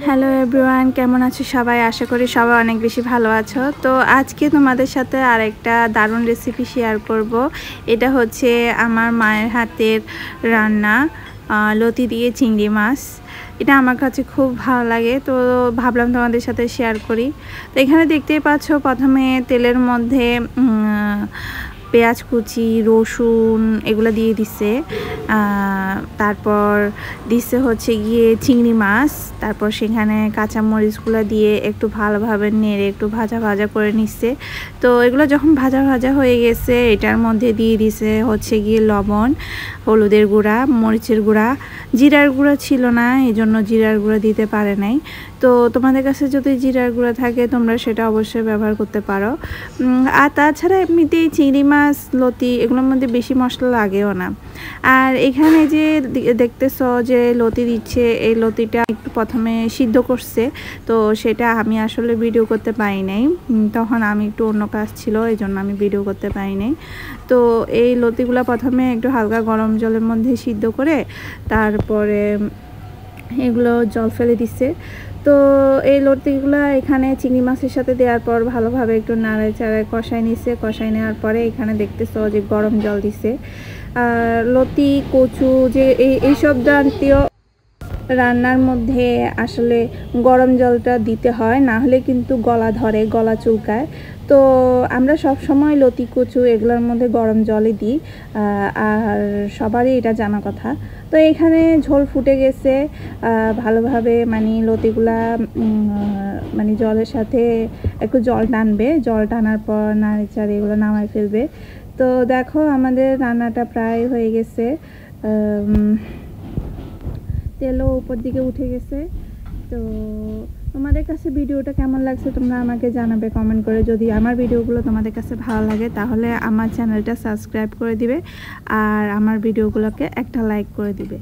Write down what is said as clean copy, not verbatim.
Hello everyone, কেমন আছো সবাই? আশা করি সবাই অনেক বেশি ভালো আছো। তো আজকে তোমাদের সাথে আরেকটা দারুণ রেসিপি শেয়ার করব। এটা হচ্ছে আমার মায়ের হাতের রান্না, লতি দিয়ে চিংড়ি মাছ। এটা আমার কাছে খুব ভালো লাগে, তো ভাবলাম তোমাদের সাথে শেয়ার করি। তো এখানে দেখতেই পাচ্ছ, প্রথমে তেলের মধ্যে পেঁয়াজ কুচি, রসুন এগুলো দিয়ে দিছে। তারপর দিছে হচ্ছে গিয়ে চিংড়ি মাছ। তারপর সেখানে কাঁচামরিচগুলো দিয়ে একটু ভালোভাবে নেড়ে একটু ভাজা ভাজা করে নিচ্ছে। তো এগুলো যখন ভাজা ভাজা হয়ে গেছে, এটার মধ্যে দিয়ে দিছে হচ্ছে গিয়ে লবণ, হলুদের গুঁড়া, মরিচের গুঁড়া। জিরার গুঁড়া ছিল না, এই জন্য জিরার গুঁড়া দিতে পারে নাই। তো তোমাদের কাছে যদি জিরার গুঁড়া থাকে তোমরা সেটা অবশ্যই ব্যবহার করতে পারো। আর তাছাড়া এমনিতেই চিংড়ি মাছ, লতি এগুলোর মধ্যে বেশি মশলা লাগেও না। আর এখানে যে দেখতেছ যে লতি দিচ্ছে, এই লতিটা একটু প্রথমে সিদ্ধ করছে, তো সেটা আমি আসলে ভিডিও করতে পারি নাই। তখন আমি একটু অন্য কাজ ছিল, এই জন্য আমি ভিডিও করতে পারি নাই। তো এই লতিগুলো প্রথমে একটু হালকা গরম জলের মধ্যে সিদ্ধ করে তারপরে এগুলো জল ফেলে দিচ্ছে। তো এই লতিগুলো এখানে চিংড়ি মাছের সাথে দেওয়ার পর ভালোভাবে একটু নাড়ে চাড়ায় কষাই নিচ্ছে। কষাই নেওয়ার পরে এখানে দেখতেছো যে গরম জল দিছে। আর লতি, কচু যে এইসব জাতীয় রান্নার মধ্যে আসলে গরম জলটা দিতে হয়, না হলে কিন্তু গলা ধরে, গলা চুলকায়। তো আমরা সব সময় লতি, কচু এগুলোর মধ্যে গরম জলই দিই, আর সবারই এটা জানা কথা। তো এখানে ঝোল ফুটে গেছে ভালোভাবে, মানে লতিগুলা মানে জলের সাথে একটু জল টানবে। জল টানার পর নাড়ে চাড়ে এগুলো নামায় ফেলবে। তো দেখো আমাদের রান্নাটা প্রায় হয়ে গেছে, তেলও উপর দিকে উঠে গেছে। তো তোমাদের কাছে ভিডিওটা কেমন লাগছে তোমরা আমাকে জানাবে কমেন্ট করে। যদি আমার ভিডিওগুলো তোমাদের কাছে ভালো লাগে তাহলে আমার চ্যানেলটা সাবস্ক্রাইব করে দিবে আর আমার ভিডিওগুলোকে একটা লাইক করে দিবে।